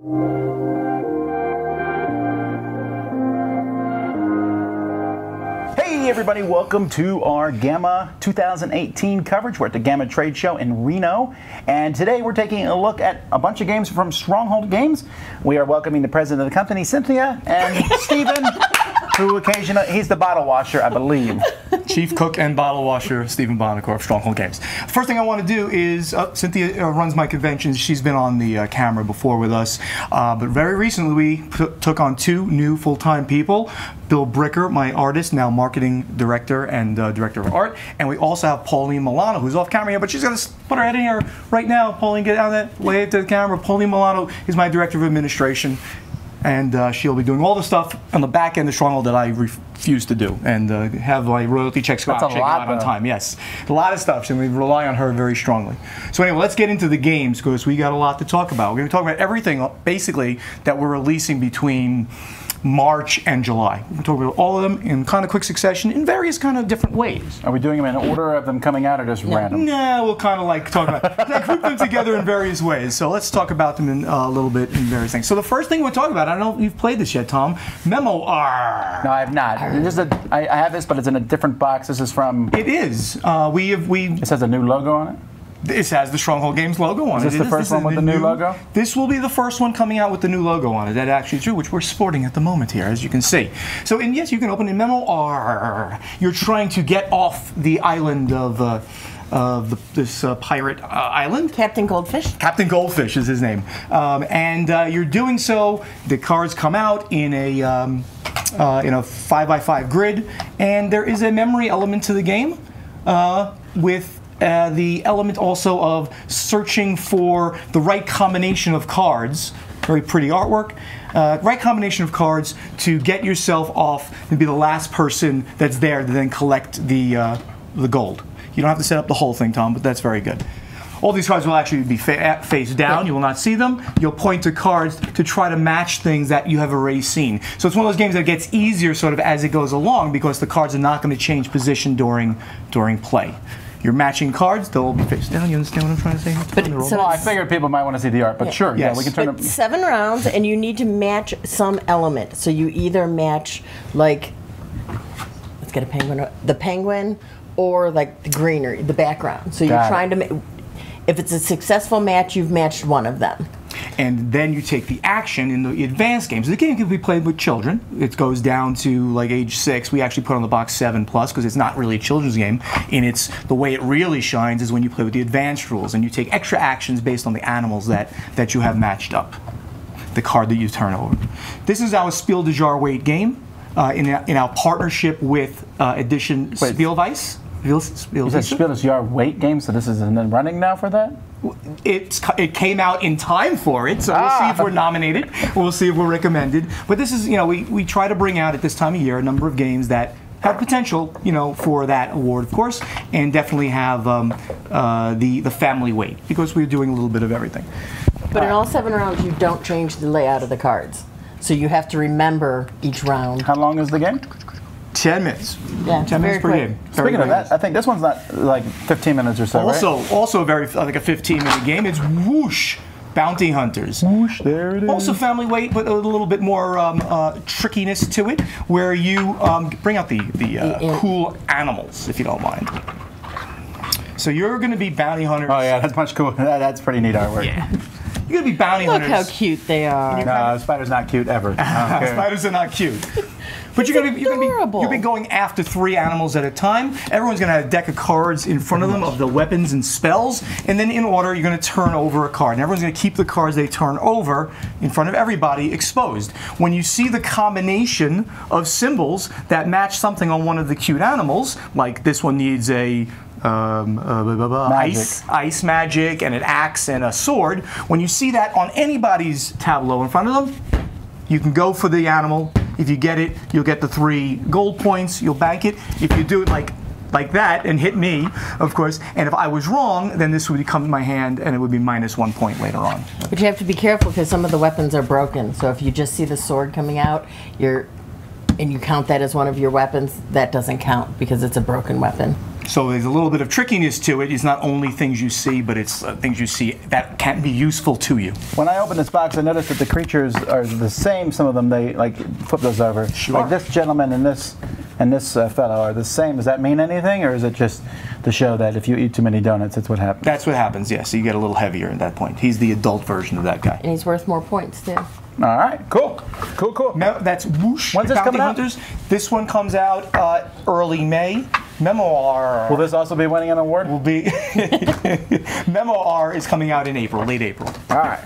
Hey everybody, welcome to our GAMA 2018 coverage. We're at the GAMA trade show in Reno, and today we're taking a look at a bunch of games from Stronghold Games. We are welcoming the president of the company, Cynthia, and Stephen, who occasionally, he's the bottle washer, I believe. Chief cook and bottle washer, Stephen Bonacore of Stronghold Games. First thing I want to do is, Cynthia runs my conventions. She's been on the camera before with us, but very recently we took on two new full-time people. Bill Bricker, my artist, now marketing director and director of art, and we also have Pauline Milano, who's off camera here, but she's going to put her head in here right now. Pauline, get out of that, wave to the camera. Pauline Milano is my director of administration, and she'll be doing all the stuff on the back end of Stronghold that I refuse to do, and have my royalty checks go out on time. Yes, a lot of stuff, and we rely on her very strongly. So anyway, let's get into the games, because we got a lot to talk about. We're going to talk about everything, basically, that we're releasing between March and July. We'll talk about all of them in kind of quick succession in various kind of different ways. Are we doing them in order of them coming out or just random? Nah, we'll kind of like talk about group them together in various ways. So let's talk about them in a little bit in various things. So the first thing we'll talk about, I don't know if you've played this yet, Tom, Memoir. No, I have not. I have this, but it's in a different box. This is from... It is. It has a new logo on it? This has the Stronghold Games logo on it. Is this the first one with the new logo? This will be the first one coming out with the new logo on it. That actually is true, which we're sporting at the moment here, as you can see. So, and yes, you can open in Memoir. You're trying to get off the island of this pirate island. Captain Goldfish? Captain Goldfish is his name. And you're doing so, the cards come out in a 5x5 grid, and there is a memory element to the game with the element also of searching for the right combination of cards. Very pretty artwork. Right combination of cards to get yourself off and be the last person that's there to then collect the gold. You don't have to set up the whole thing, Tom, but that's very good. All these cards will actually be face down. You will not see them. You'll point to cards to try to match things that you have already seen. So it's one of those games that gets easier sort of as it goes along, because the cards are not going to change position during play. You're matching cards, they'll all be face down. You understand what I'm trying to say? But so I figured people might want to see the art, but sure, yes. Yeah, we can turn it. 7 rounds, and you need to match some element. So you either match, like, let's get a penguin, the penguin, or like the greenery, the background. So you're trying to, if it's a successful match, you've matched one of them. And then you take the action in the advanced games. The game can be played with children. It goes down to like age 6. We actually put on the box 7+, because it's not really a children's game. And the way it really shines is when you play with the advanced rules, and you take extra actions based on the animals that you have matched up, the card that you turn over. This is our Spiel des Jahres weight game in our partnership with Edition Spielweis. You said Spiel des Jahres weight game, so this is running now for that? It came out in time for it, so we'll see if we're nominated. We'll see if we're recommended. But this is, we try to bring out at this time of year a number of games that have potential, for that award, of course, and definitely have the family weight, because we're doing a little bit of everything. But in all 7 rounds, you don't change the layout of the cards, so you have to remember each round. How long is the game? 10 minutes. Yeah, 10 minutes per game. Speaking of that, I think this one's not like 15 minutes or so, Also very like a 15-minute game. It's Whoosh Bounty Hunters. Whoosh, there it is. Also family weight, but a little bit more trickiness to it, where you bring out the cool animals, if you don't mind. So you're going to be bounty hunters. Oh yeah, that's much cool. That's pretty neat artwork. Yeah. You're going to be bounty hunters. Look how cute they are. No, Spider's not cute ever. Spiders are not cute. But you're going to be going after 3 animals at a time. Everyone's going to have a deck of cards in front of them of the weapons and spells, and then in order you're going to turn over a card. And everyone's going to keep the cards they turn over in front of everybody exposed. When you see the combination of symbols that match something on one of the cute animals, like this one needs a ice magic and an axe and a sword, when you see that on anybody's tableau in front of them, you can go for the animal. If you get it, you'll get the 3 gold points. You'll bank it. If you do it like that and hit me, of course, and if I was wrong, then this would come in my hand and it would be -1 point later on. But you have to be careful, because some of the weapons are broken. So if you just see the sword coming out, and you count that as one of your weapons, that doesn't count because it's a broken weapon. So there's a little bit of trickiness to it. It's not only things you see, but it's things you see that can be useful to you. When I opened this box, I noticed that the creatures are the same. Some of them, they like flip those over. Sure. Like this gentleman and this fellow are the same. Does that mean anything, or is it just to show that if you eat too many donuts, that's what happens? That's what happens, yeah. So you get a little heavier at that point. He's the adult version of that guy. And he's worth more points too. All right, cool. That's Whoosh. When's this Bounty coming out? Hunters. This one comes out early May. Memoir. Will this also be winning an award? Will be. Memoir is coming out in April, late April. All right.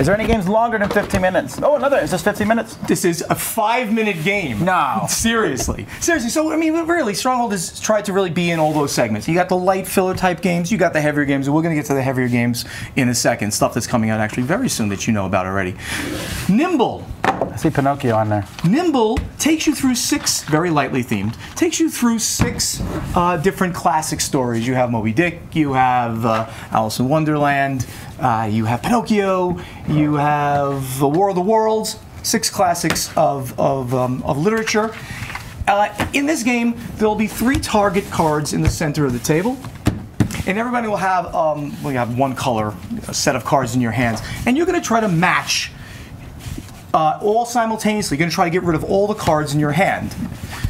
Is there any games longer than 15 minutes? Oh, another. Is this 15 minutes? This is a 5-minute game. No. Seriously. So, I mean, really, Stronghold has tried to really be in all those segments. You got the light filler type games, you got the heavier games, and we're going to get to the heavier games in a second. Stuff that's coming out actually very soon that you know about already. Nimble. I see Pinocchio on there. Nimble takes you through 6, very lightly themed, takes you through 6 different classic stories. You have Moby Dick, you have Alice in Wonderland, you have Pinocchio, you have The War of the Worlds, 6 classics of literature. In this game, there'll be 3 target cards in the center of the table. And everybody will have, you have one color, a set of cards in your hands. And you're going to try to match all simultaneously. You're going to try to get rid of all the cards in your hand.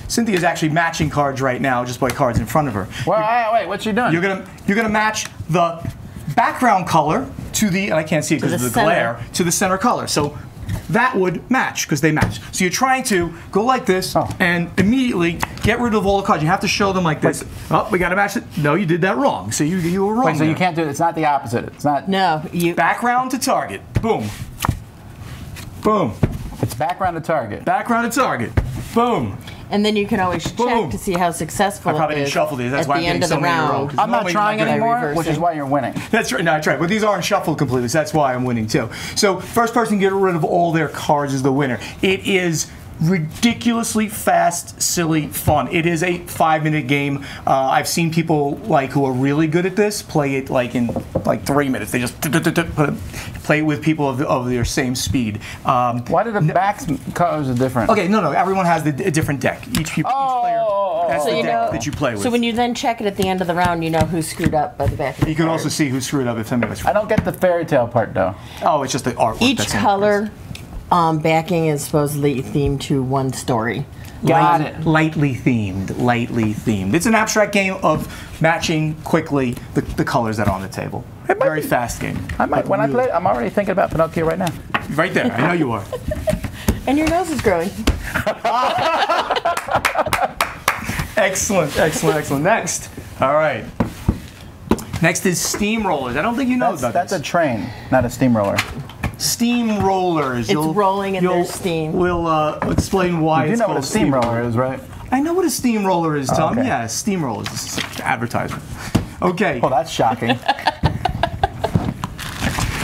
Cynthia's actually matching cards right now, just by cards in front of her. Well, wait, what's she doing? You're gonna match the background color to the, and I can't see it because of the glare, to the center color. So that would match because they match. So you're trying to go like this and immediately get rid of all the cards. You have to show them like this. Oh, we got to match it. No, you did that wrong. So you were wrong. Wait, so you can't do it. It's not the opposite. It's not. No, you. Background to target. Boom. Boom. It's background to target. Background to target. Boom. And then you can always check to see how successful I probably it didn't is shuffle these. That's at why the I'm end getting of the so many in a row, round. 'cause I'm not normally trying you're not gonna- anymore, which is why you're winning. That's right. No, that's right. But these aren't shuffled completely, so that's why I'm winning too. So first person to get rid of all their cards is the winner. It is ridiculously fast, silly fun. It is a 5-minute game. I've seen people who are really good at this play it in 3 minutes. They just play it with people of their same speed. Why do the backs colors are different? Okay, no. Everyone has a different deck. Each player has So the you deck know- that you play with. So when you then check it at the end of the round, you know who screwed up by the back of the You can card. also see who screwed up if somebody was. I don't get the fairy tale part though. Oh, it's just the artwork. Each that's in it. color backing is supposedly themed to one story. Got it. Lightly themed, lightly themed. It's an abstract game of matching quickly the colors that are on the table. Very fast game. I might when I play. I'm already thinking about Pinocchio right now. Right there, I know you are. And your nose is growing. Excellent, excellent, excellent. Next, all right. Next is Steamrollers. I don't think you know about That's this. a train, not a steamroller. Steamrollers. It's rolling in their steam. We'll explain why You it's know called what a steamroller is, right? I know what a steamroller is, Tom. okay. Yeah, Steamrollers. This is advertisement. Okay. Well, that's shocking.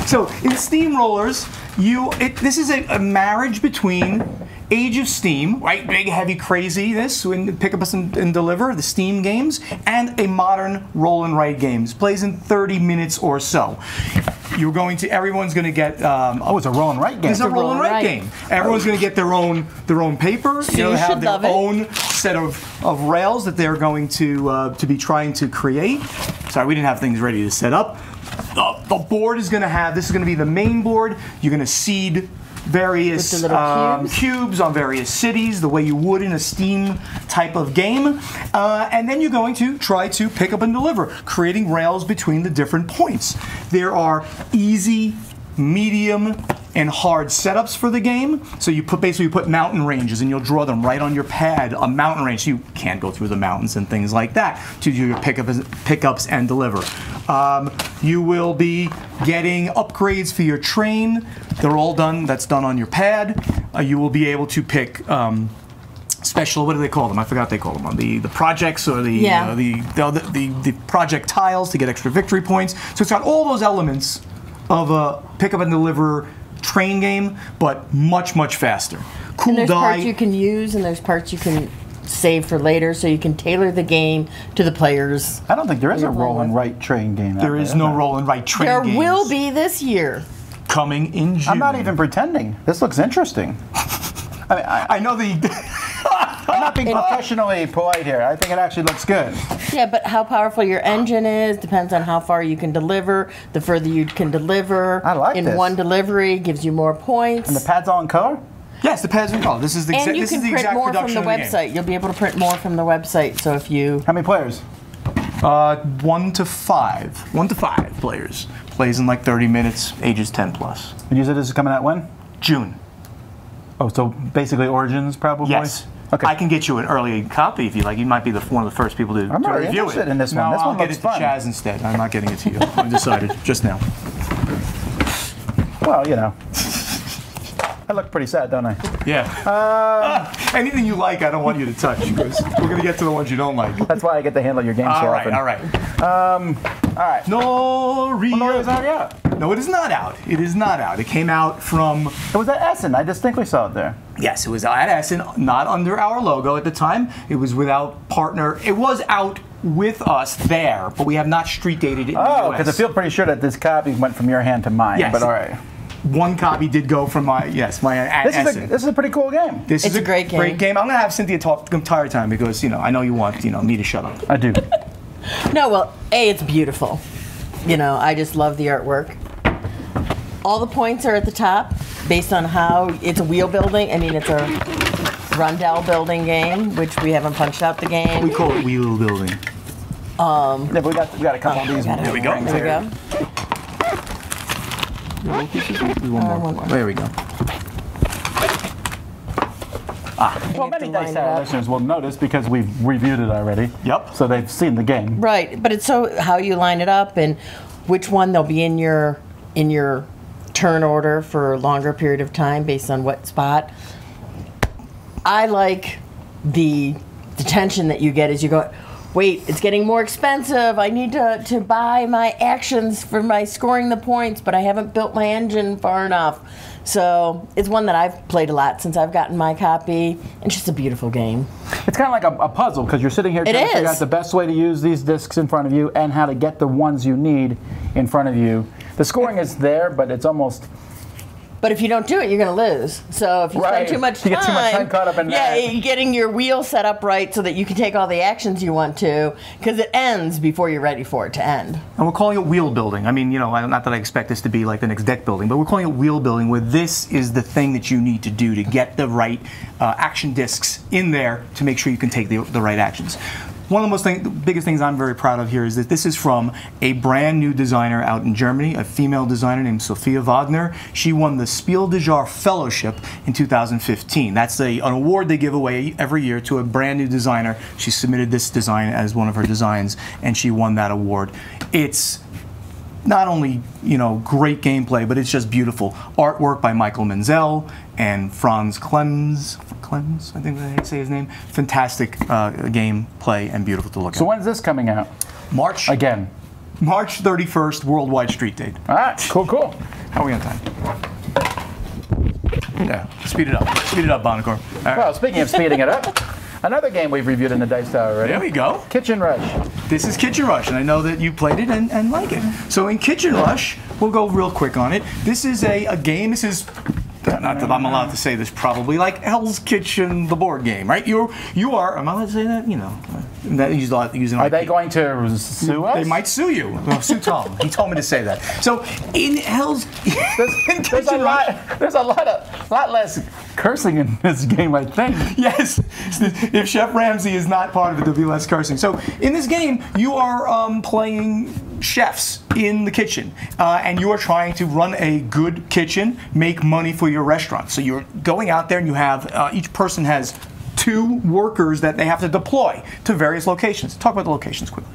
So in Steamrollers, this is a marriage between Age of Steam, right? Big, heavy craziness, pick up and deliver, the Steam games, and a modern roll and write games. Plays in 30 minutes or so. Everyone's going to get. It's a roll and write game. It's a roll and write game. Everyone's going to get their own paper. So you have should their love it. own set of rails that they're going to be trying to create. Sorry, we didn't have things ready to set up. The board is going to have. This is going to be the main board. You're going to seed various With the little cubes on various cities, the way you would in a Steam type of game, and then you're going to try to pick up and deliver, creating rails between the different points. There are easy, medium, and hard setups for the game. So you put mountain ranges, and you'll draw them right on your pad, a mountain range. So you can't go through the mountains and things like that to do your pickups and deliver. You will be getting upgrades for your train. They're all done. That's done on your pad. You will be able to pick special. What do they call them? I forgot what they call them. On the projects or the project tiles to get extra victory points. So it's got all those elements of a pick up and deliver train game, but much, much faster. Cool And there's die. parts you can use, and there's parts you can save for later, so you can tailor the game to the players. I don't think there is a roll and write train game. There is no roll and write train There games. will be this year. Coming in June. I'm not even pretending. This looks interesting. I know the. I'm not being professionally polite here. I think it actually looks good. Yeah, but how powerful your engine is depends on how far you can deliver. The further you can deliver I like in this. one delivery gives you more points. And the pad's all in color? Yes, the pads are color. This is the And you this is can the print exact more from production the of game. website. You'll be able to print more from the website. So if you 1 to 5. 1 to 5 players. Plays in like 30 minutes, ages 10 plus. And you said this is coming out when? June. Oh, so basically Origins, probably? Yes. Okay. I can get you an early copy if you like. You might be one of the first people to, I'm to really review interested it. in this one. No, This I'll one get looks it fun. to Chaz instead. I'm not getting it to you. I've decided just now. Well, you know. I look pretty sad, don't I? Yeah. Anything you like, I don't want you to touch because we're going to get to the ones you don't like. That's why I get to handle your game so All right, often. all right. All right. No, No, it's already out. No, it is not out. It is not out. It came out from, It was at Essen. I distinctly saw it there. yes, it was at Essen, not under our logo at the time. It was without partner. It was out with us there, but we have not street dated it in the Oh, US. because I feel pretty sure that this copy went from your hand to mine. Yes. But all right. One copy did go from my at Essen. This is a pretty cool game. This It's is a great game. Great game. I'm gonna have Cynthia talk the entire time because I know you want me to shut up. I do. No, well, it's beautiful. I just love the artwork. All the points are at the top based on how it's a wheel building. I mean, it's a rondel building game, which we haven't punched out the game. We call it wheel building. Yeah, but we got a couple of these. There we go. There we go. One more. There we go. Well, many Dice Tower listeners will notice because we've reviewed it already. Yep. So they've seen the game. Right, but it's so how you line it up and which one they'll be in your turn order for a longer period of time based on what spot. I like the tension that you get as you go, wait, it's getting more expensive. I need to buy my actions for my scoring the points, but I haven't built my engine far enough. So it's one that I've played a lot since I've gotten my copy. It's just a beautiful game. It's kind of like a puzzle because you're sitting here trying to figure out the best way to use these discs in front of you and how to get the ones you need in front of you. The scoring is there, but it's almost... But if you don't do it, you're going to lose. So if you spend too much time, you get too much time caught up in that. Getting your wheel set up right so that you can take all the actions you want to, because it ends before you're ready for it to end. And we're calling it wheel building. I mean, not that I expect this to be like the next deck building, but we're calling it wheel building, where this is the thing that you need to do to get the right action discs in there to make sure you can take the right actions. One of the biggest things I'm very proud of here is that this is from a brand new designer out in Germany, a female designer named Sophia Wagner. She won the Spiel des Jahres Fellowship in 2015. That's an award they give away every year to a brand new designer. She submitted this design as one of her designs, and she won that award. It's not only great gameplay, but it's just beautiful artwork by Michael Menzel and Franz Klemms, I think I say his name. Fantastic gameplay and beautiful to look at. So when's this coming out? March 31st, worldwide street date. All right, cool. How are we on time? Yeah, speed it up, Bonacore. All right. Well, speaking of speeding it up, another game we've reviewed in the Dice Tower already. There we go. Kitchen Rush. This is Kitchen Rush, and I know that you played it and like it. So in Kitchen Rush, we'll go real quick on it. This is a game. This is not that I'm allowed to say this, probably like Hell's Kitchen, the board game, right? You are. Am I allowed to say that? That using. Are they going to sue us? They might sue you. Well, sue Tom. He told me to say that. So in Hell's, there's a lot less cursing in this game, I think. Yes, if Chef Ramsay is not part of it, there'll be less cursing. So in this game, you are playing chefs in the kitchen, and you are trying to run a good kitchen, make money for your restaurant. So you're going out there, and you have each person has 2 workers that they have to deploy to various locations. Talk about the locations quickly.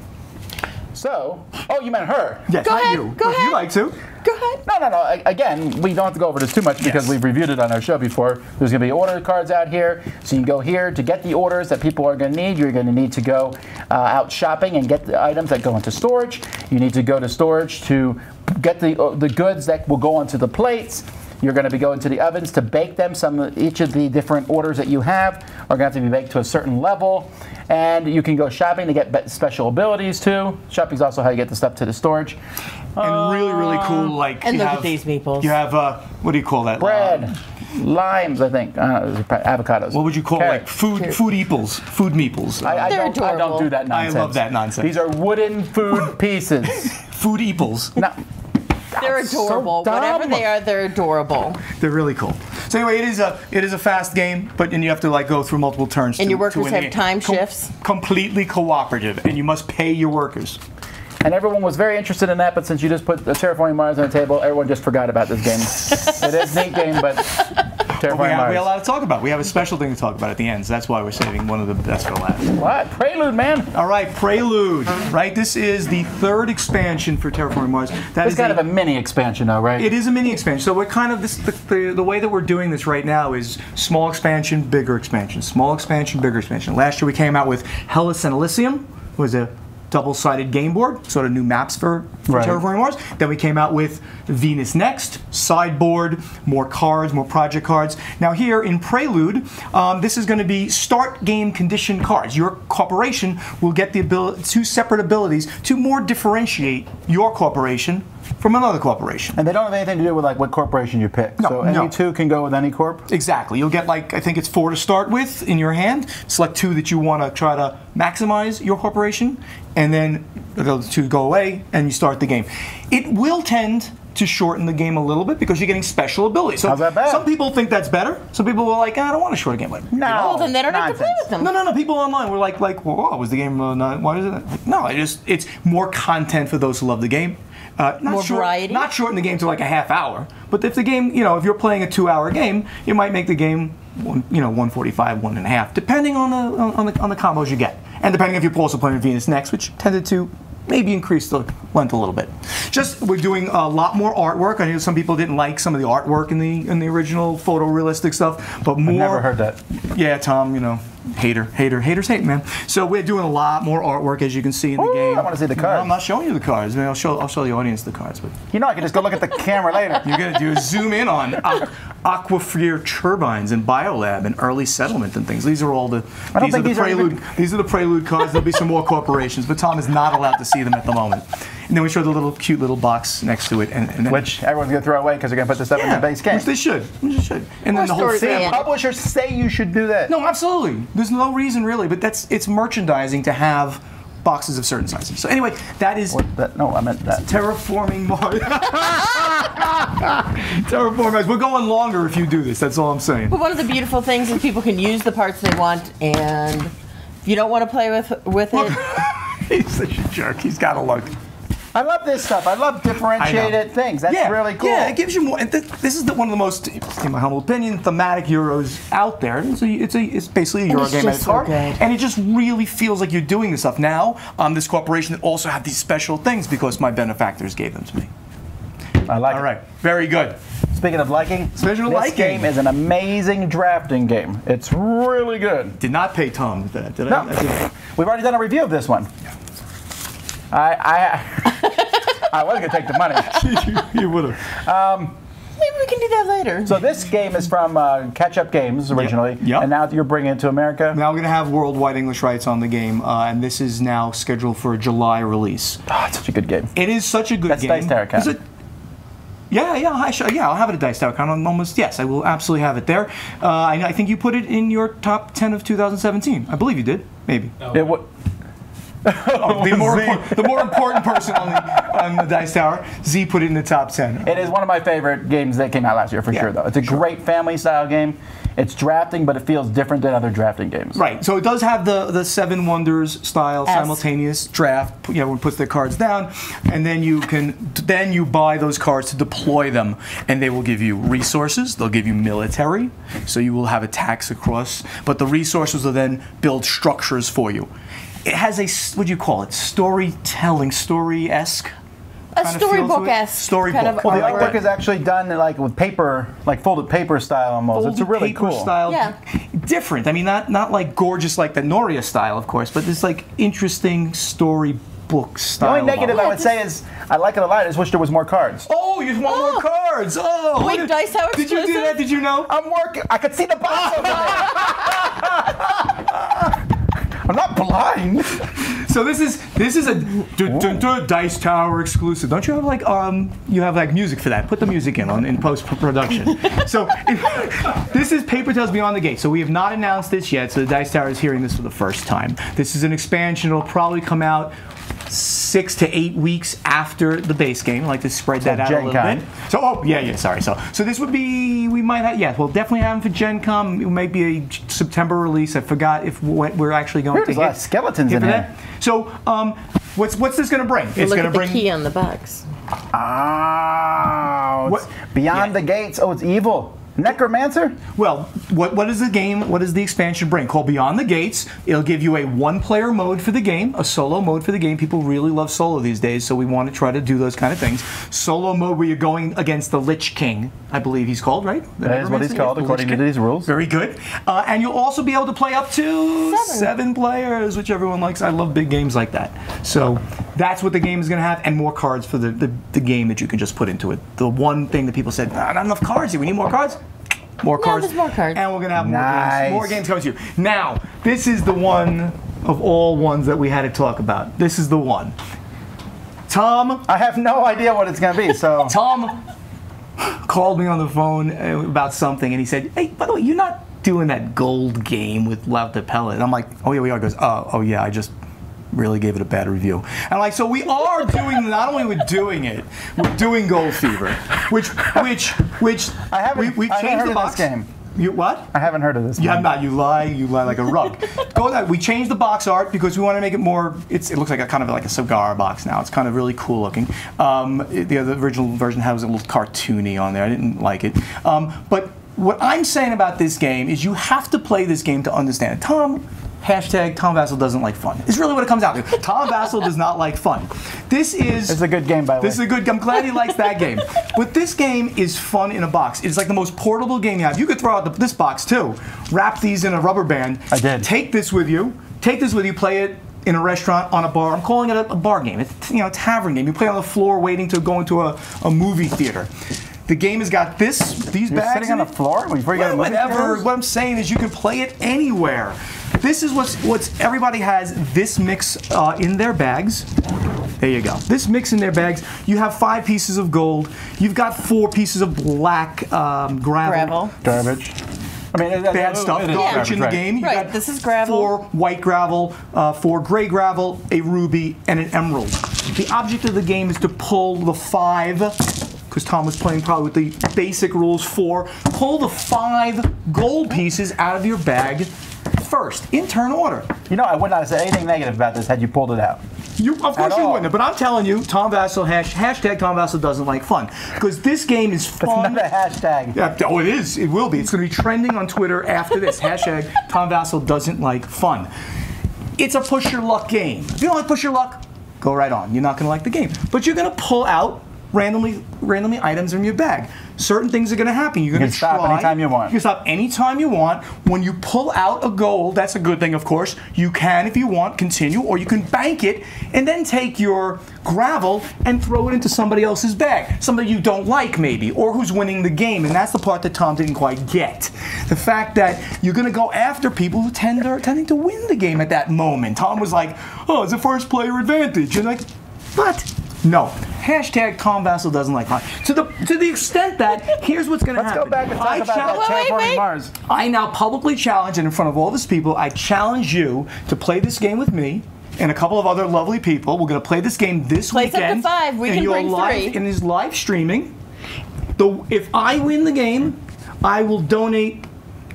So, you meant her? Yes, Go not ahead, you. go If ahead. you like to. Go ahead. No. Again, we don't have to go over this too much because Yes. we've reviewed it on our show before. There's going to be order cards out here. So you can go here to get the orders that people are going to need. You're going to need to go out shopping and get the items that go into storage. You need to go to storage to get the goods that will go onto the plates. You're going to be going to the ovens to bake them. Each of the different orders that you have are going to have to be baked to a certain level. And you can go shopping to get special abilities too. Shopping is also how you get the stuff to the storage. And really, really cool. Like And you look have, at these meeples. You have what do you call that? Bread. limes, I think. Avocados. What would you call Carrot. like food meeples? Food meeples. I They're don't adorable. do that nonsense. I love that nonsense. These are wooden food pieces. Food eeples. No. They're adorable. so dumb. Whatever they are, they're adorable. They're really cool. So anyway, it is a fast game, but and you have to like go through multiple turns. And to, your workers to win the have game. time shifts. Completely cooperative, and you must pay your workers. And everyone was very interested in that, but since you just put the Terraforming Mars on the table, everyone just forgot about this game. It is a neat game, but Terraforming We have Mars. a lot to talk about. We have a special thing to talk about at the end, so that's why we're saving one of the best for last. What? Prelude, man. All right, Prelude. Right, this is the third expansion for Terraforming Mars. That It's is kind of a mini expansion, though, right? It is a mini expansion. So we're kind of the way that we're doing this right now is small expansion, bigger expansion, small expansion, bigger expansion. Last year we came out with Hellas and Elysium, was a double-sided game board, sort of new maps for Right. Terraforming Mars. Then we came out with Venus Next, sideboard, more cards, more project cards. Now here in Prelude, this is going to be start game condition cards. Your corporation will get the ability, two separate abilities to more differentiate your corporation from another corporation. And they don't have anything to do with like what corporation you pick. No, so any no. two can go with any corp. Exactly. You'll get like, I think it's 4 to start with in your hand. Select 2 that you want to try to maximize your corporation, and then those 2 go away and you start the game. It will tend to shorten the game a little bit because you're getting special abilities. So How's that bad? some people think that's better. Some people are like, I don't want to short a game. Like, No. Well, then they don't have to play nonsense. with them. no. People online were like, whoa, was the game not? Why is it? Like, no, it's more content for those who love the game. More variety? Not shorten the game to like a half hour. But if the game, if you're playing a 2-hour game, you might make the game, 145, 1.5, depending on the combos you get, and depending if you're also playing Venus Next, which tended to maybe increase the length a little bit. Just we're doing a lot more artwork. I know some people didn't like some of the artwork in the original photorealistic stuff, but more. I've never heard that. Yeah, Tom, haters hate, man. So we're doing a lot more artwork, as you can see in the game. I wanna see the No, cards. I'm not showing you the cards. I mean, I'll show the audience the cards, but I can just go look at the camera later. you're gonna do is zoom in on Aquafear turbines and Biolab and early settlement and things. These are all the prelude. These are the prelude cards. There'll be some more corporations, but Tom is not allowed to see them at the moment. And then we show the cute little box next to it, and then, Which everyone's going to throw away because they're going to put this stuff in the base game. which they should. And then the whole story thing. fan. Publishers say you should do that. No, absolutely. There's no reason really, but it's merchandising to have boxes of certain sizes. So anyway, that is No, I meant that. Terraforming Mars. Terraforming Mars. We're going longer if you do this. That's all I'm saying. But one of the beautiful things is people can use the parts they want, and if you don't want to play with it, He's such a jerk. He's got to look. I love this stuff. I love differentiated things. That's really cool. Yeah, it gives you more. And this is one of the most, in my humble opinion, thematic Euros out there. It's basically a Euro it's game at just its so heart, good. and it just really feels like you're doing this stuff now. This corporation that also have these special things because my benefactors gave them to me. I like All it. right, very good. Speaking of liking, Speaking of this liking. game is an amazing drafting game. It's really good. Did not pay Tom for that, did No, I? I didn't. we've already done a review of this one. I was going to take the money. You would have. maybe we can do that later. So this game is from Catch Up Games originally, Yep. and now you're bringing it to America. Now we're going to have worldwide English rights on the game, and this is now scheduled for a July release. Oh, it's such a good game. It is such a good That's game. Dice Tower Con. Is it? Yeah, I'll have it at Dice Tower Con. Yes, I will absolutely have it there. I think you put it in your top 10 of 2017. I believe you did. Maybe. It wa- The more important person on the Dice Tower, Z put it in the top 10. It is one of my favorite games that came out last year, for sure, though. It's a great family-style game. It's drafting, but it feels different than other drafting games. Right, so it does have the Seven Wonders style simultaneous draft. One puts their cards down, and then you buy those cards to deploy them, and they will give you resources. They'll give you military, so you will have attacks across. But the resources will then build structures for you. It has a, what do you call it? Storytelling, story-esque. A storybook-esque Storybook. kind of Well, the artwork. artwork is actually done like with paper, like folded paper style almost. It's a really paper cool style. Yeah. Different. I mean, not like gorgeous like the Noria style, of course, but this like interesting storybook The style. only negative of I would say is I like it a lot. I just wish there was more cards. Oh, you want more cards? Oh, Wait, Dice Tower Did you do exclusive? that? Did you know? I'm working. I could see the box over there. I'm not blind. So this is a Dice Tower exclusive. Don't you have like you have like music for that? Put the music in post production. So this is Paper Tales Beyond the Gate. So we have not announced this yet. So the Dice Tower is hearing this for the first time. This is an expansion. It'll probably come out 6 to 8 weeks after the base game. I like to spread that out a little bit. So, sorry. So this would be, we might have, we'll definitely have them for Gen Con. It might be a September release. I forgot if we're actually going to hit. There's a lot of skeletons in here. So, what's this going to bring? It's going to bring the key on the box. Oh, Beyond the Gates. Oh, it's evil. Necromancer? Well, what is the game? What does the expansion bring? Called Beyond the Gates. It'll give you a one-player mode for the game, a solo mode for the game. People really love solo these days, so we want to try to do those kind of things. Solo mode where you're going against the Lich King, I believe he's called, right? That is what he's called, according to these rules. Very good. And you'll also be able to play up to 7 players, which everyone likes. I love big games like that. So that's what the game is going to have, and more cards for the game that you can just put into it. The one thing that people said, not enough cards here. We need more cards. More cards. There's more cards. And we're going to have more games coming to you. Now, this is the one of all ones that we had to talk about. This is the one. Tom. I have no idea what it's going to be, so. Tom called me on the phone about something, and he said, hey, by the way, you're not doing that gold game with Loud Pellet. And I'm like, oh, yeah, we are. He goes, oh, yeah, I just really gave it a bad review. And like, so we are doing, not only we're doing it, we're doing Gold Fever, which we've changed the box. This game. You what? I haven't heard of this. You have not. You lie like a rug. Go that. We changed the box art because we want to make it more. It looks like a kind of like a cigar box now. It's kind of really cool looking. The original version has a little cartoony on there. I didn't like it. But what I'm saying about this game is you have to play this game to understand it. Tom Vassal doesn't like fun. It's really what it comes down to. Tom Vassal does not like fun. It's a good game, by the way. This is a good. I'm glad he likes that game. But this game is fun in a box. It's like the most portable game you have. You could throw out this box too. Wrap these in a rubber band. I did. Take this with you. Play it in a restaurant, on a bar. I'm calling it a bar game. It's a tavern game. You play on the floor waiting to go into a movie theater. The game has got these You're bags sitting on the floor before you go whatever. What I'm saying is you can play it anywhere. This is what's everybody has this mix in their bags. There you go. This mix in their bags. You have 5 pieces of gold. You've got 4 pieces of black gravel. Garbage. I mean, bad stuff. Garbage in the game. Right. Got this is gravel. 4 white gravel, 4 gray gravel, a ruby, and an emerald. The object of the game is to pull the 5. Because Tom was playing probably with the basic rules 4. Pull the 5 gold pieces out of your bag first, in turn order. You know, I would not have said anything negative about this had you pulled it out. Of course you wouldn't, but I'm telling you, Tom Vassal, hashtag Tom Vassal doesn't like fun. Because this game is fun. It's not a hashtag. Yeah, oh, it is. It will be. It's going to be trending on Twitter after this. Hashtag Tom Vassal doesn't like fun. It's a push your luck game. If you don't like push your luck, go right on. You're not going to like the game. But you're going to pull out randomly items in your bag. Certain things are going to happen. You're going to stop anytime you want. You can stop anytime you want. When you pull out a gold, that's a good thing, of course. You can, if you want, continue, or you can bank it and then take your gravel and throw it into somebody else's bag. Somebody you don't like, maybe, or who's winning the game. And that's the part that Tom didn't quite get. The fact that you're going to go after people who are tending to win the game at that moment. Tom was like, oh, it's a first player advantage. You're like, what? No. Hashtag Tom Vassal doesn't like fun. To the extent that, here's what's going to happen. Let's go back and talk about that Terraforming Mars. I now publicly challenge, and in front of all these people, I challenge you to play this game with me and a couple of other lovely people. We're going to play this game this weekend. Place up to 5. We can bring 3. In his live streaming. If I win the game, I will donate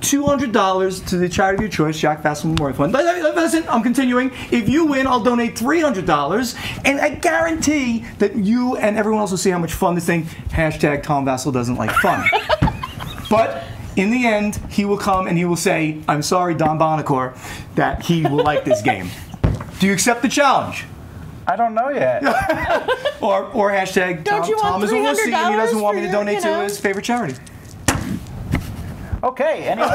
$200 to the charity of your choice, Jack Vassal Memorial Fund. Listen, I'm continuing. If you win, I'll donate $300, and I guarantee that you and everyone else will see how much fun this thing. Hashtag Tom Vassal doesn't like fun. But in the end, he will come and he will say, "I'm sorry, Don Bonacore, that he will like this game." Do you accept the challenge? I don't know yet. or hashtag Tom is a wussy and he doesn't want me to donate to his favorite charity. Okay, anyways.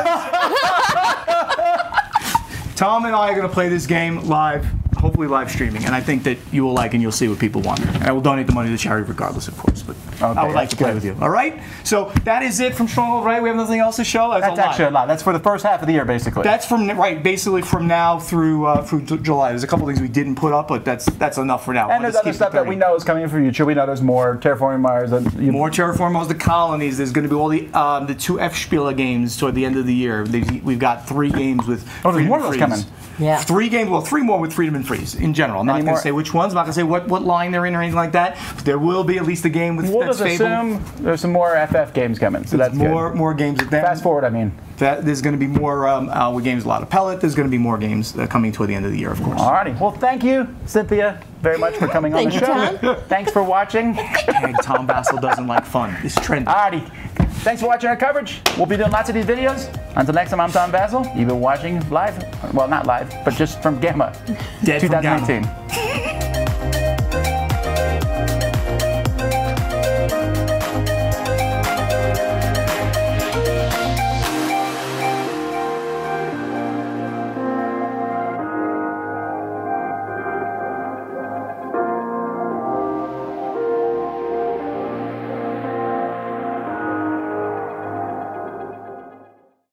Tom and I are going to play this game live, hopefully live streaming, and I think that you will like and you'll see what people want. And I will donate the money to charity regardless, of course. But I would like to play with you. All right? So that is it from Stronghold, right? We have nothing else to show? That's actually a lot. That's for the first half of the year, basically. That's from, basically from now through July. There's a couple things we didn't put up, but that's enough for now. And there's other stuff that we know is coming in for future. We know there's more Terraforming Mars. More Terraforming Mars, the colonies. There's going to be all the 2 F-Spiele games toward the end of the year. We've got 3 games with there's more of those coming. Yeah. 3 games, well, 3 more with Freedom and Freeze in general. I'm not going to say which ones. I'm not going to say what line they're in or anything like that. But there will be at least a game with We'll just assume there's some more FF games coming. So that's more games with them. Fast forward, I mean. There's going to be more with games, a lot of Pellet. There's going to be more games coming toward the end of the year, of course. Alrighty. Well, thank you, Cynthia, very much for coming on the show. Tom. Thanks for watching. Tom Vassell doesn't like fun. It's trendy. Alrighty. Thanks for watching our coverage. We'll be doing lots of these videos. Until next time, I'm Tom Vassell. You've been watching live. Well, not live, but just from GAMA Dead 2018. From GAMA.